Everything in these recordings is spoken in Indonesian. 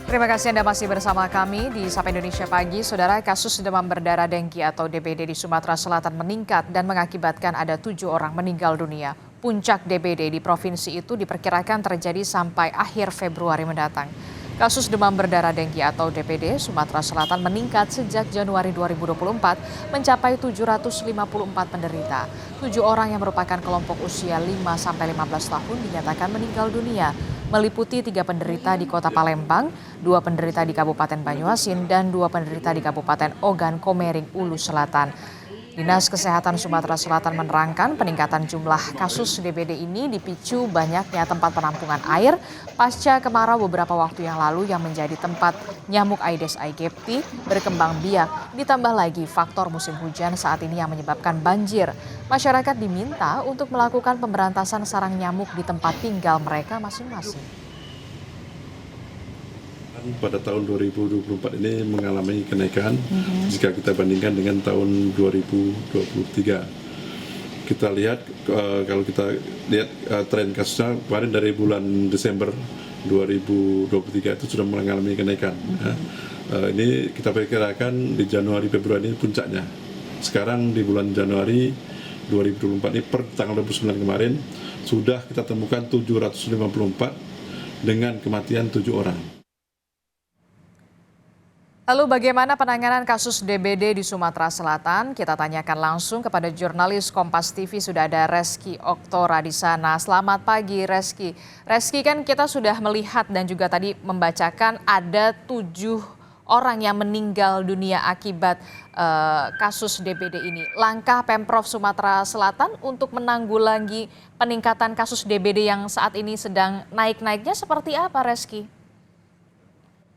Terima kasih Anda masih bersama kami di Sapa Indonesia Pagi. Saudara, kasus demam berdarah dengki atau DBD di Sumatera Selatan meningkat dan mengakibatkan ada 7 orang meninggal dunia. Puncak DBD di provinsi itu diperkirakan terjadi sampai akhir Februari mendatang. Kasus demam berdarah dengki atau DBD Sumatera Selatan meningkat sejak Januari 2024 mencapai 754 penderita. 7 orang yang merupakan kelompok usia 5-15 tahun dinyatakan meninggal dunia, meliputi 3 penderita di Kota Palembang, 2 penderita di Kabupaten Banyuasin, dan 2 penderita di Kabupaten Ogan Komering Ulu Selatan. Dinas Kesehatan Sumatera Selatan menerangkan peningkatan jumlah kasus DBD ini dipicu banyaknya tempat penampungan air pasca kemarau beberapa waktu yang lalu yang menjadi tempat nyamuk Aedes aegypti berkembang biak, ditambah lagi faktor musim hujan saat ini yang menyebabkan banjir. Masyarakat diminta untuk melakukan pemberantasan sarang nyamuk di tempat tinggal mereka masing-masing. Pada tahun 2024 ini mengalami kenaikan jika kita bandingkan dengan tahun 2023. Kita lihat kalau kita lihat tren kasusnya kemarin dari bulan Desember 2023 itu sudah mengalami kenaikan. Ini kita perkirakan di Januari Februari ini puncaknya. Sekarang di bulan Januari 2024 ini per tanggal 29 kemarin sudah kita temukan 754 dengan kematian 7 orang. Lalu bagaimana penanganan kasus DBD di Sumatera Selatan? Kita tanyakan langsung kepada jurnalis Kompas TV, sudah ada Reski Oktora di sana. Selamat pagi Reski. Reski, kan kita sudah melihat dan juga tadi membacakan ada 7 orang yang meninggal dunia akibat kasus DBD ini. Langkah Pemprov Sumatera Selatan untuk menanggulangi peningkatan kasus DBD yang saat ini sedang naik-naiknya seperti apa, Reski?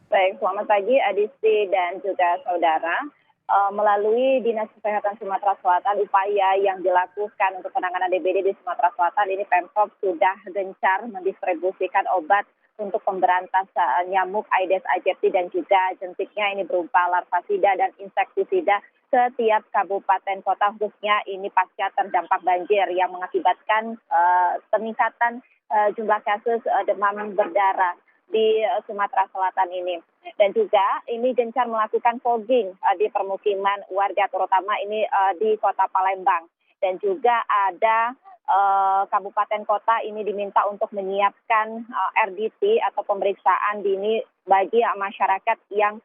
Baik, selamat pagi Adisti dan juga saudara. Melalui Dinas Kesehatan Sumatera Selatan, upaya yang dilakukan untuk penanganan DBD di Sumatera Selatan ini Pemprov sudah gencar mendistribusikan obat untuk pemberantasan nyamuk Aedes aegypti dan juga jentiknya ini berupa larvasida dan insektisida ke tiap kabupaten kota, khususnya ini pasca terdampak banjir yang mengakibatkan peningkatan jumlah kasus demam berdarah di Sumatera Selatan ini. Dan juga ini gencar melakukan fogging di permukiman warga, terutama ini di Kota Palembang. Dan juga ada kabupaten kota ini diminta untuk menyiapkan RDT atau pemeriksaan dini bagi masyarakat yang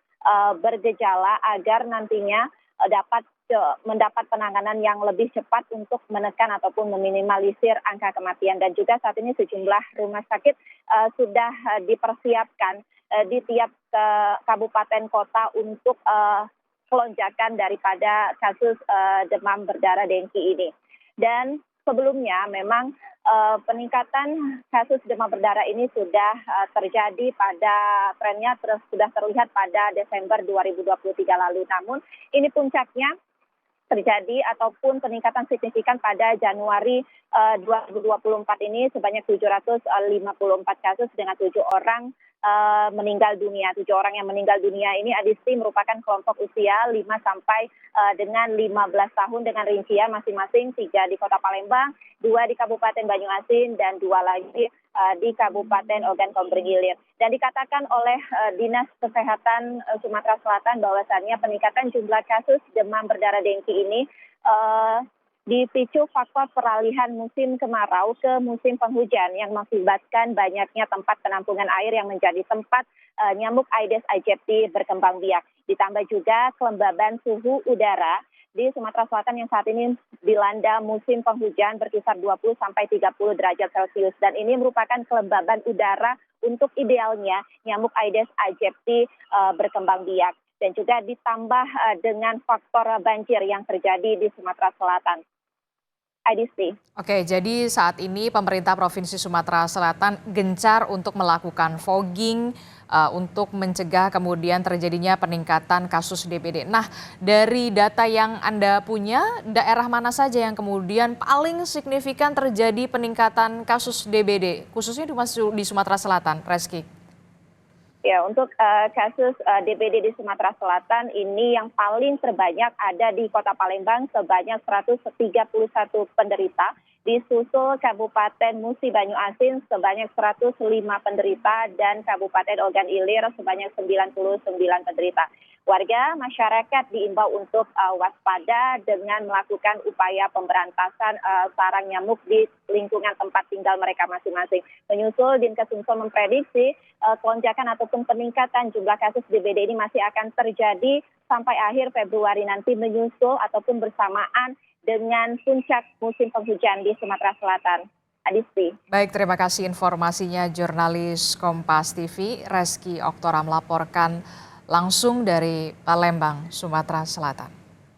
bergejala agar nantinya dapat mendapat penanganan yang lebih cepat untuk menekan ataupun meminimalisir angka kematian. Dan juga saat ini sejumlah rumah sakit sudah dipersiapkan di tiap kabupaten kota untuk pelonjakan daripada kasus demam berdarah dengki ini. Dan sebelumnya memang peningkatan kasus demam berdarah ini sudah terjadi pada trennya sudah terlihat pada Desember 2023 lalu. Namun ini puncaknya terjadi ataupun peningkatan signifikan pada Januari 2024 ini sebanyak 754 kasus dengan 7 orang meninggal dunia. 7 orang yang meninggal dunia ini Adisti merupakan kelompok usia 5 sampai dengan 15 tahun dengan rincian masing-masing 3 di Kota Palembang, 2 di Kabupaten Banyuasin, dan 2 lagi di Kabupaten Ogan Komering Ilir. Dan dikatakan oleh Dinas Kesehatan Sumatera Selatan bahwasannya peningkatan jumlah kasus demam berdarah dengki ini dipicu faktor peralihan musim kemarau ke musim penghujan yang mengakibatkan banyaknya tempat penampungan air yang menjadi tempat nyamuk Aedes aegypti berkembang biak. Ditambah juga kelembaban suhu udara di Sumatera Selatan yang saat ini dilanda musim penghujan berkisar 20 sampai 30 derajat Celcius, dan ini merupakan kelembaban udara untuk idealnya nyamuk Aedes aegypti berkembang biak. Dan juga ditambah dengan faktor banjir yang terjadi di Sumatera Selatan. Adisti. Oke, jadi saat ini pemerintah Provinsi Sumatera Selatan gencar untuk melakukan fogging untuk mencegah kemudian terjadinya peningkatan kasus DBD. Nah, dari data yang Anda punya, daerah mana saja yang kemudian paling signifikan terjadi peningkatan kasus DBD, khususnya di Sumatera Selatan, Reski? Ya, untuk kasus DBD di Sumatera Selatan ini yang paling terbanyak ada di Kota Palembang sebanyak 131 penderita disusul Kabupaten Musi Banyu Asin sebanyak 105 penderita dan Kabupaten Ogan Ilir sebanyak 99 penderita. Warga masyarakat diimbau untuk waspada dengan melakukan upaya pemberantasan sarang nyamuk di lingkungan tempat tinggal mereka masing-masing. Menyusul, Dinkes Sumsel memprediksi lonjakan ataupun peningkatan jumlah kasus DBD ini masih akan terjadi sampai akhir Februari nanti, menyusul ataupun bersamaan dengan puncak musim penghujan di Sumatera Selatan. Adisti. Baik, terima kasih informasinya jurnalis Kompas TV Reski Oktora melaporkan langsung dari Palembang, Sumatera Selatan.